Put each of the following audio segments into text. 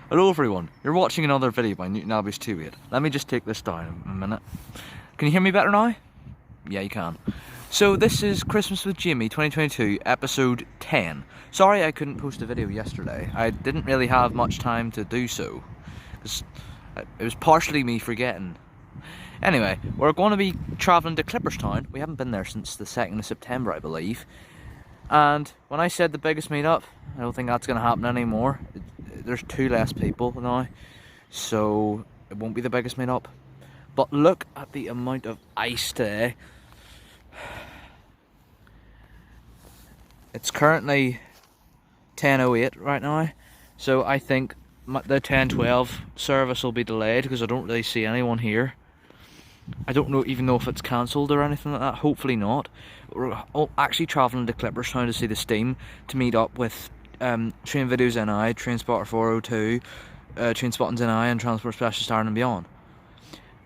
Hello everyone, you're watching another video by Newton Abbey's 28. Let me just take this down a minute. Can you hear me better now? Yeah, you can. So this is Christmas with Jamie 2022, episode 10. Sorry I couldn't post a video yesterday. I didn't really have much time to do so, because it was partially me forgetting. Anyway, we're going to be travelling to Clipperstown. We haven't been there since the 2nd of September, I believe. And when I said the biggest meetup, I don't think that's going to happen anymore. There's 2 less people now, so it won't be the biggest meetup. But look at the amount of ice today. It's currently 10:08 right now, so I think the 10:12 service will be delayed because I don't really see anyone here. I don't even know if it's cancelled or anything like that. Hopefully not. We're actually travelling to Clipperstown to see the Steam, to meet up with Train Videos NI, Train Spotter 402, Train Spottings NI and Transport Specialist Ireland and Beyond.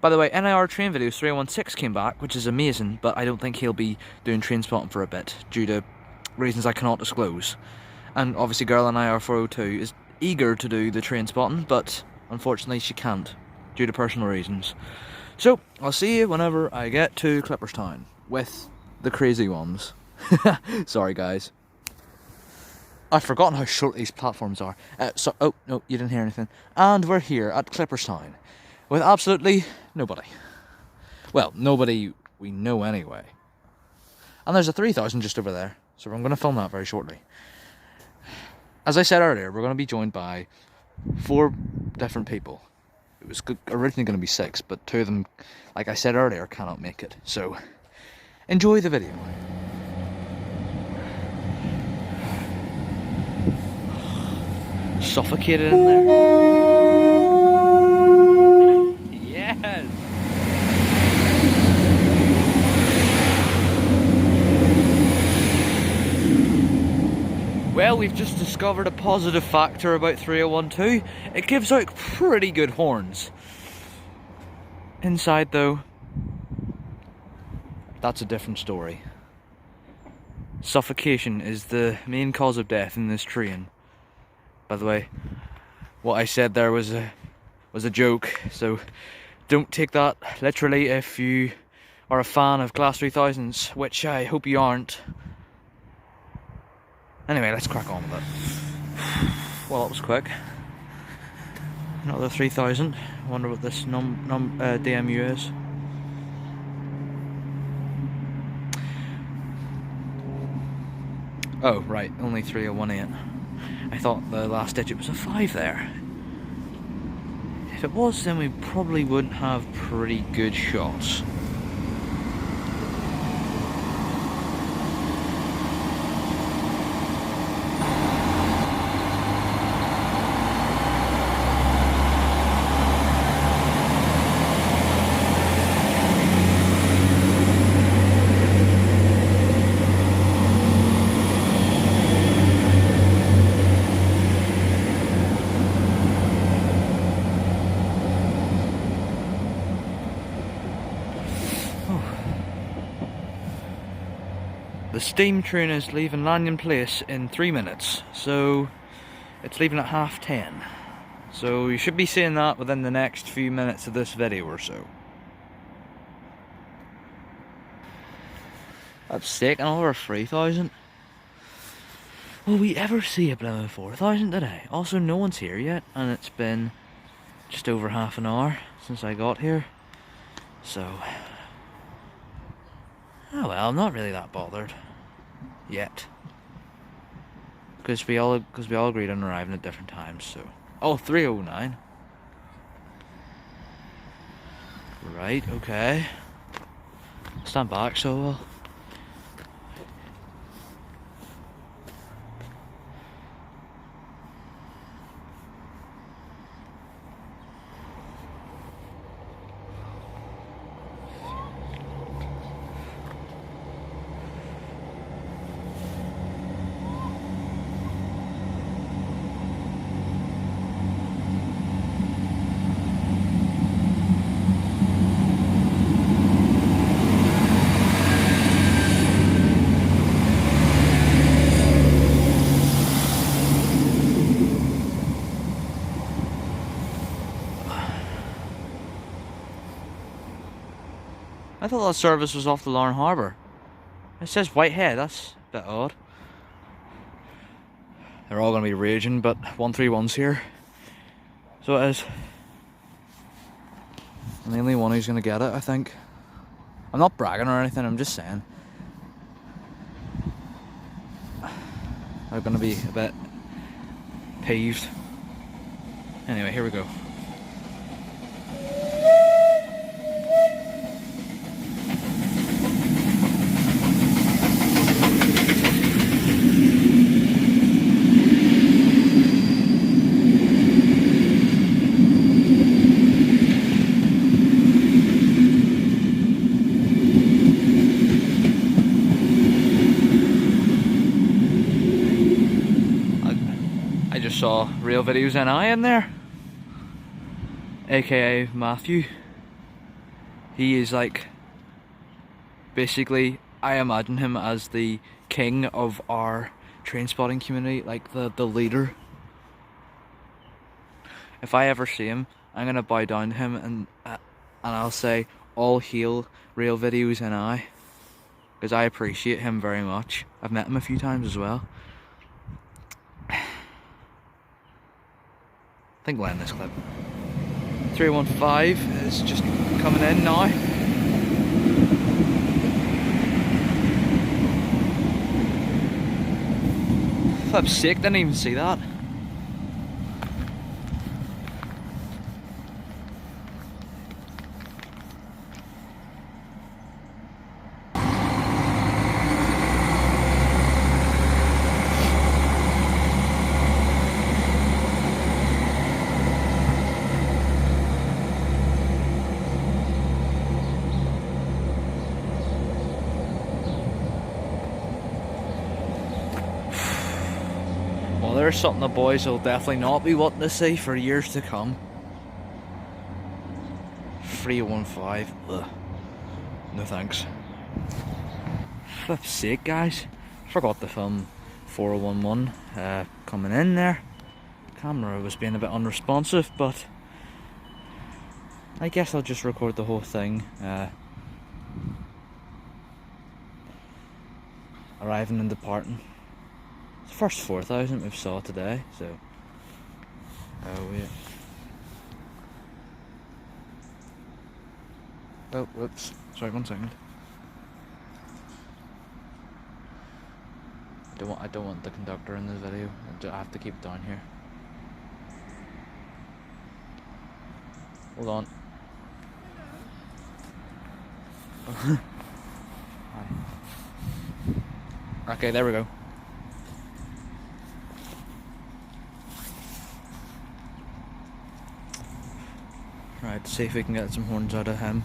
By the way, NIR Train Videos 316 came back, which is amazing, but I don't think he'll be doing train spotting for a bit, due to reasons I cannot disclose. And obviously Girl in NIR 402 is eager to do the train spotting, but unfortunately she can't, due to personal reasons. So, I'll see you whenever I get to Clipperstown, with the crazy ones. Sorry guys. I've forgotten how short these platforms are. Oh, no, you didn't hear anything. And we're here at Clipperstown, with absolutely nobody. Well, nobody we know anyway. And there's a 3000 just over there, so I'm going to film that very shortly. As I said earlier, we're going to be joined by 4 different people. It was originally going to be 6, but 2 of them, like I said earlier, cannot make it. So, enjoy the video. Suffocated in there. Yes! Well, we've just discovered a positive factor about 3012. It gives out pretty good horns. Inside though, that's a different story. Suffocation is the main cause of death in this train. By the way, what I said there was a joke, so don't take that literally if you are a fan of Glass 3000s, which I hope you aren't. Anyway, let's crack on with it. Well, that was quick. Another 3000. I wonder what this DMU is. Oh, right, only 3018. I thought the last digit was a 5 there. If it was, then we probably wouldn't have pretty good shots. The steam train is leaving Lanyon Place in 3 minutes, so it's leaving at 10:30. So you should be seeing that within the next few minutes of this video or so. That's sick, another 3000. Will we ever see a blooming 4000 today? Also, no one's here yet, and it's been just over half an hour since I got here. So, oh well, I'm not really that bothered. Yet. because we all agreed on arriving at different times. So, oh, 3:09. Right. Okay. Stand back, so well. I thought that service was off the Larne Harbour. It says Whitehead, that's a bit odd. They're all going to be raging, but 131's here. So it is. I'm the only one who's going to get it, I think. I'm not bragging or anything, I'm just saying. I'm going to be a bit peeved. Anyway, here we go. I just saw Real Videos NI in there, aka Matthew. He is like, basically, I imagine him as the king of our train spotting community, like the leader. If I ever see him, I'm gonna bow down to him and I'll say, all hail Real Videos NI, because I appreciate him very much. I've met him a few times as well. I think we'll end this clip. 315 is just coming in now. Flip's sake, didn't even see that. Well, there's something the boys will definitely not be wanting to see for years to come. 315. Ugh. No thanks. Flip's sake, guys. Forgot to film 4011 coming in there. Camera was being a bit unresponsive, but I guess I'll just record the whole thing. Arriving and departing. It's the first 4,000 we've saw today, so. Oh, wait. Oh, whoops. Sorry, 1 second. I don't want the conductor in this video. I have to keep it down here. Hold on. Okay, there we go. Right, see if we can get some horns out of him.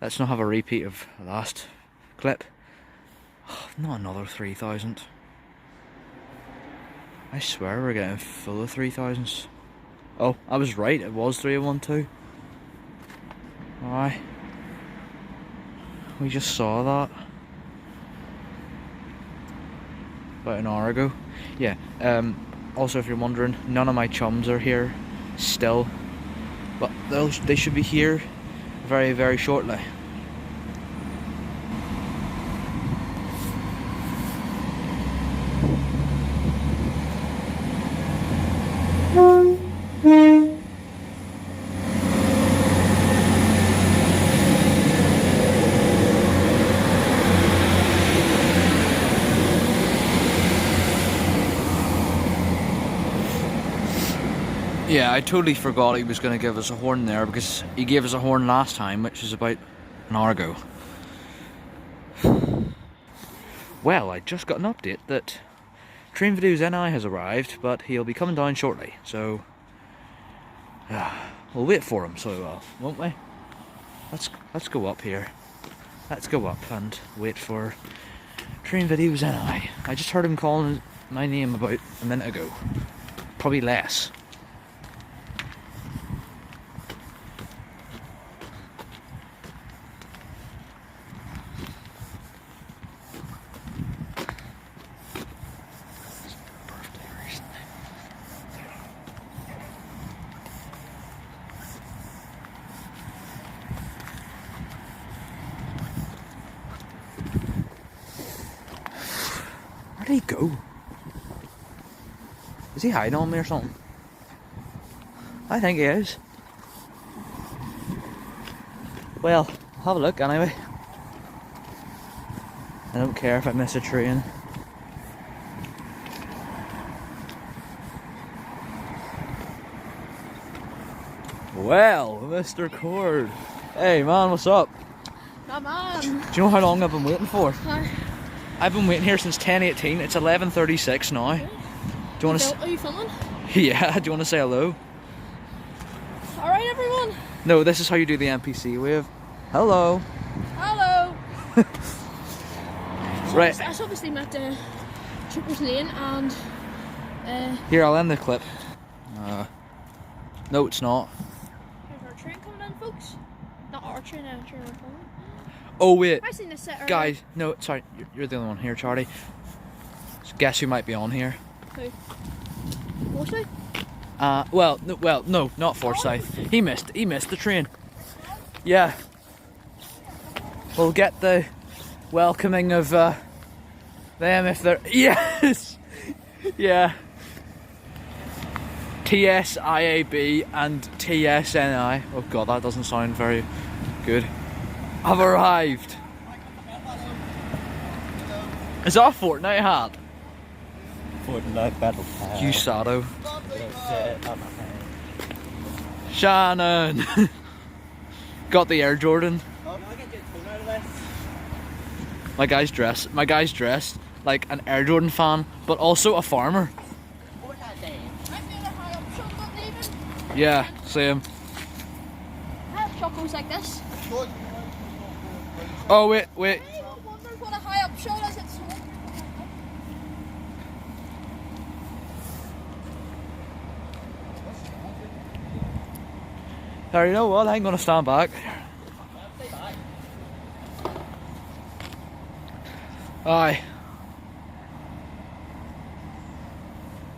Let's not have a repeat of the last clip. Oh, not another 3,000. I swear we're getting full of 3,000s. Oh, I was right, it was 3012. Aye. We just saw that about an hour ago. Yeah, also if you're wondering, none of my chums are here still, but they should be here very, very shortly. Yeah, I totally forgot he was going to give us a horn there, because he gave us a horn last time, which was about an hour ago. Well, I just got an update that Train Videos NI has arrived, but he'll be coming down shortly, so we'll wait for him, so won't we? Let's go up here. Let's go up and wait for Train Videos NI. I just heard him calling my name about a minute ago. Probably less. Where did he go? Is he hiding on me or something? I think he is. Well, have a look anyway. I don't care if I miss a train. Well, Mr. Cord. Hey man, what's up? Come on. Do you know how long I've been waiting for? Hi. I've been waiting here since 10:18. It's 11:36 now. Do you want to? Are you filming? Yeah. Do you want to say hello? All right, everyone. No, this is how you do the NPC wave. Hello. Hello. Right. I obviously met Trooperslane and. Here, I'll end the clip. No, it's not. There's our train coming in, folks. Not our train, our train we're filming. Oh wait, I seen this set earlier. guys. No, sorry. You're the only one here, Charlie. So guess who might be on here? Who? Forsyth? No, not Forsyth. He missed the train. Yeah. We'll get the welcoming of them if they're yes. Yeah. TSIAB and TSNI. Oh god, that doesn't sound very good. I've arrived. Is that a Fortnite hat? Fortnite battle pass. You Sado. Shannon. Got the Air Jordan. My guy's dressed like an Air Jordan fan, but also a farmer. Yeah, same. I have chocos like this. Oh wait. I wonder what a high up shot is. It's There, you know what? I ain't gonna stand back. Aye.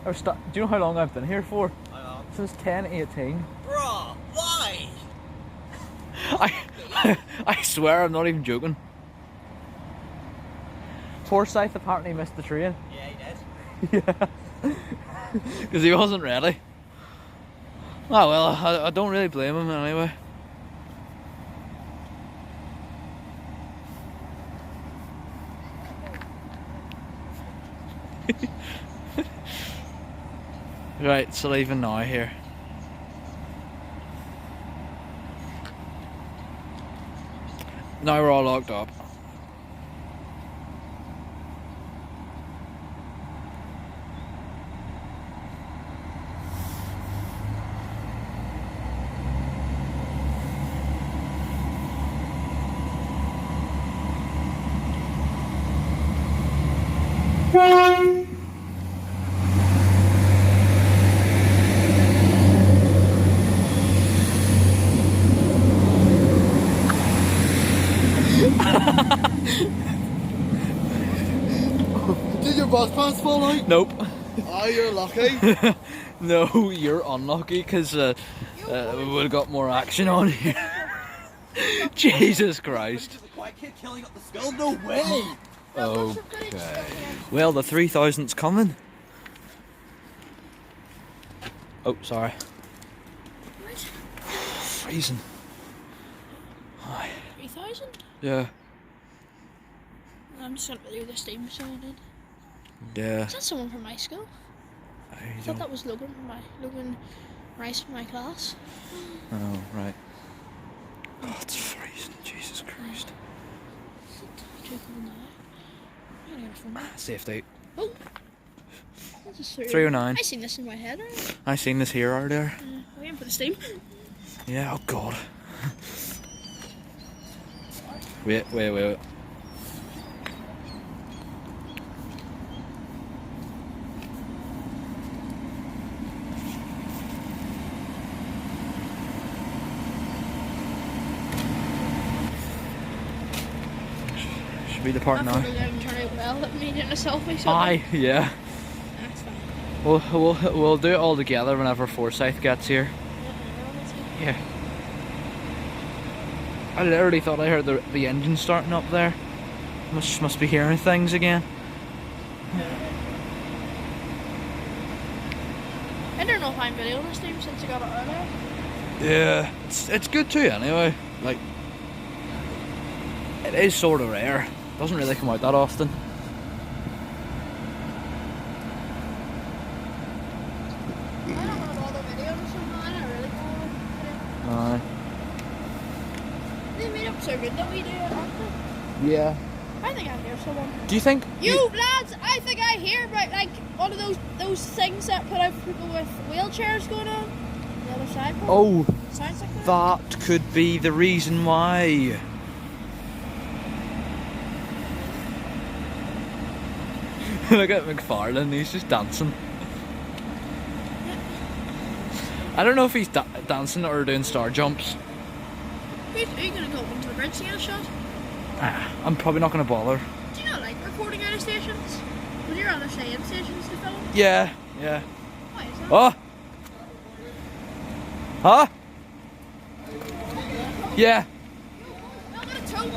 Do you know how long I've been here for? Since 10:18. Bruh, why? I swear I'm not even joking. Forsyth apparently missed the train. Yeah, he did. Yeah. Because he wasn't ready. Oh well, I don't really blame him anyway. Right, so leaving now here. Now we're all locked up. Did your bus pass fall out? Nope. Oh, you're lucky. No, you're unlucky because we would have got more action on here. Jesus Christ. The quiet kid killing up the skull? No way! Okay. Well, the 3000's coming. Oh, sorry. Freezing. Aye. 3,000? Yeah. I'm just gonna do the steam sounded. Yeah. Is that someone from my school? I I thought don't. that was Logan Rice from my class. Oh, right. Oh, it's freezing. Jesus Christ. Too cold now. I'm gonna get a phone. Safety. Oh! This is 309. I seen this in my head earlier. I seen this here earlier. Waiting for the steam. Yeah, oh god. Wait. Should be the part I now. thought it would turn out well at me doing a selfie. So Aye, yeah. that's fine. We'll do it all together whenever Forsyth gets here. Yeah. I literally thought I heard the engine starting up there. Must be hearing things again. I don't know if I'm videoing this steam since I got it earlier. Yeah, it's good too anyway. Like, it is sort of rare. Doesn't really come out that often. I don't know all the videos from mine. I really don't. Aye. They made up so good that we do it, aren't they? Yeah. I think I hear someone. Do you think? You lads, I think I hear about like one of those things that put out for people with wheelchairs going on the other side. Oh, Sounds like that. that could be the reason why. Look at McFarlane, he's just dancing. I don't know if he's dancing or doing star jumps. Are you gonna go up onto the bridge to get a shot? I'm probably not going to bother. Do you not like recording out of stations? Would you rather stay in stations to film? Yeah. Why is that? Oh! Huh? Yeah. No, I'm gonna tow.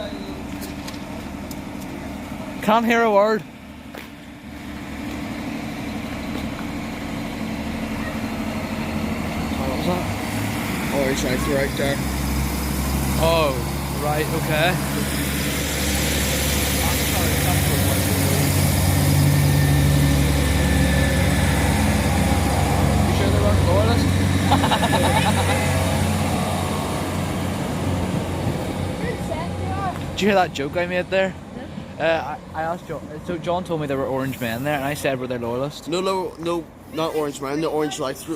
Can't hear a word. What was that? Oh, he's right there. Oh, right, okay. You sure they weren't loyalists? Did you hear that joke I made there? I asked John, so John told me there were orange men there, and I said, were they loyalists? No, not orange man. The orange lights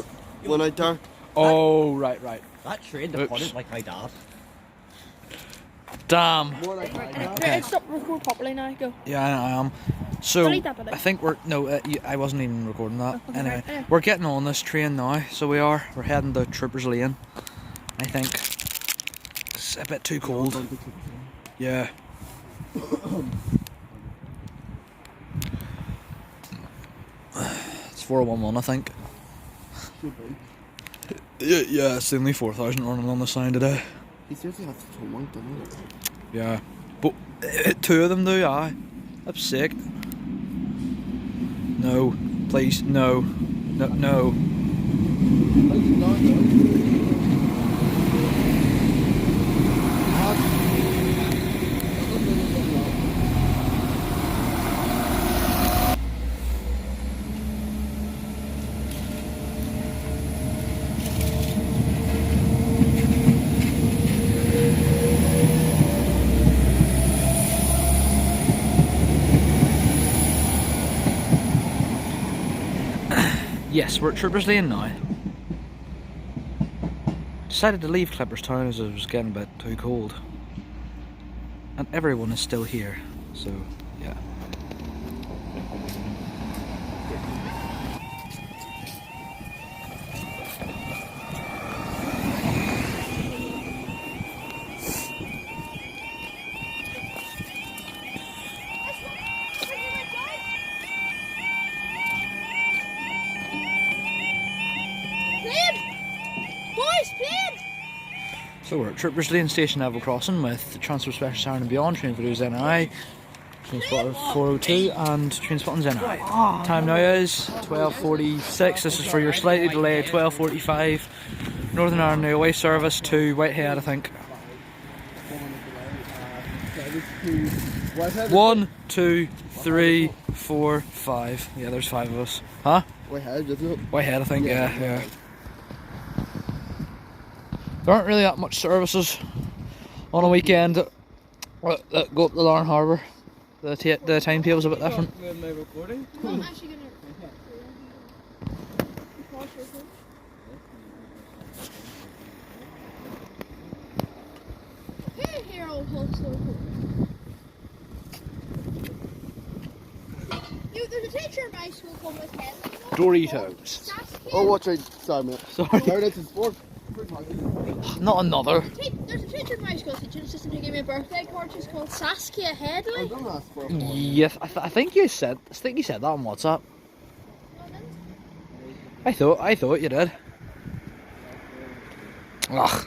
went out there. Oh, right. That train Oops. departed like my dad. Damn. More like my dad. Okay, stop recording properly now. Go. Yeah, I am. So, Delete that bit out. I think we're, no, I wasn't even recording that. Okay, Anyway, right, yeah. we're getting on this train now, so we are. We're heading to Trooperslane, I think. It's a bit too cold. Yeah. It's 411, I think. Yeah, it's only 4,000 running on the sign today. He says he has to tow one, doesn't he? Yeah. But two of them do, aye. That's sick. No. Please, no. No. Yes, we're at Trooperslane now. Decided to leave Clipperstown as it was getting a bit too cold. And everyone is still here, so yeah. So we're at Trooperslane Station Level Crossing with Transport Special Siren and Beyond, Train Videos NI, Train Spotter 402 and Train Spotting's NI. Time now is 12:46, this is for your slightly delayed 12:45 Northern Ireland Railway service to Whitehead, I think. 1, 2, 3, 4, 5. Yeah, there's 5 of us. Huh? Whitehead, isn't it? Whitehead, I think, yeah. There aren't really that much services on a weekend that go up to Larne Harbour. The timetable's a bit different. My recording? I'm actually gonna. Here, old Hulkster. There's a teacher in my school called Miss Henley. Doritos. Oh, what's right? Sorry, mate. Sorry. Sorry, that's in sport. Not another. There's a teacher in my school, teaching assistant who gave me a birthday card. She's called Saskia Headley. Don't ask for it. Yes, I think you said that on WhatsApp. I thought you did. Ugh.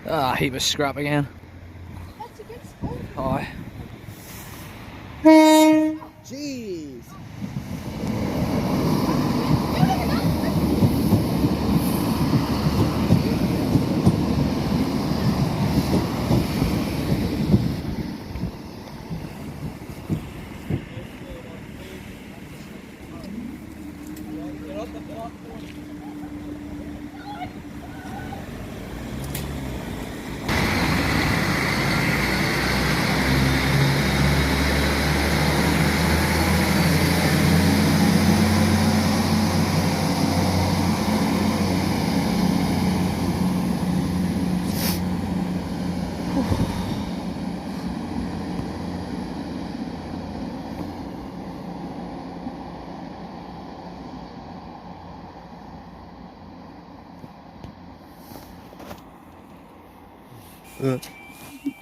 Ah, he was scrap again. That's a good school. Oh. Jeez.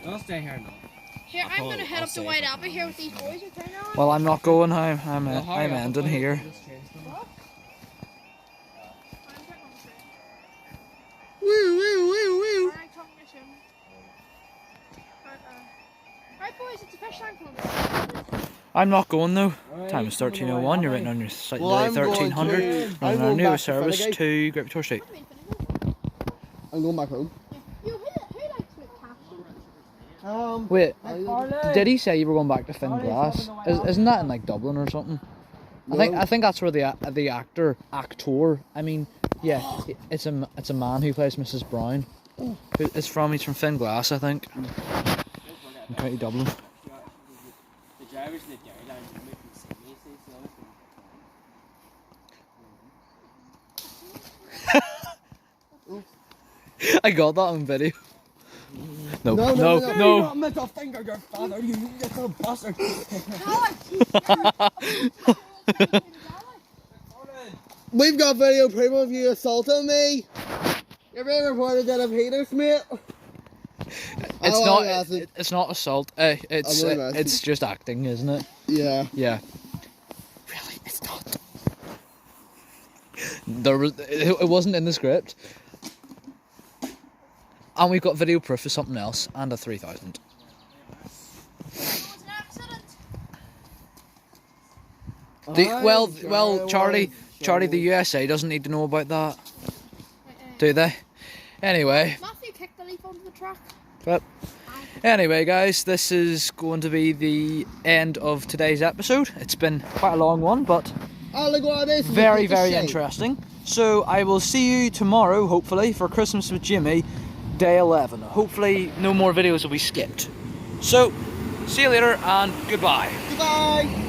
I'll stay here now. Here, I'm gonna head up to White Abbey here with these boys. Are turning on. Well, I'm not going. I'm ending here. Woo, woo, woo, woo. Alright, talking to you soon. Right, boys, it's a fish tank club. I'm not going though. Time is 13:01. You're written on your site Well, I'm delay going 1300. to- I'm Running our going newest back to service Finnegan. to Great Victoria Street. I'm going back home. Who likes to caption? Wait, did he say you were going back to Finglass? Isn't that in like Dublin or something? I think that's where the actor. I mean, yeah, it's a man who plays Mrs. Brown. He's from Finglass, I think. In County Dublin. The drivers in the guidelines are making the same I got that on video. No. You middle finger your father, you little bastard. We've got video proof of you assaulting me. You're being reported that I'm haters, mate. It's not assault. It's just acting, isn't it? Yeah. Yeah. Really, it's not. It wasn't in the script. And we've got video proof for something else and a 3000. Well, Charlie, the USA doesn't need to know about that, do they? Anyway. Matthew kicked the leaf onto the track. But anyway, guys, this is going to be the end of today's episode. It's been quite a long one, but very interesting. So I will see you tomorrow, hopefully, for Christmas with Jimmy, day 11. Hopefully, no more videos will be skipped. So, see you later and goodbye. Goodbye.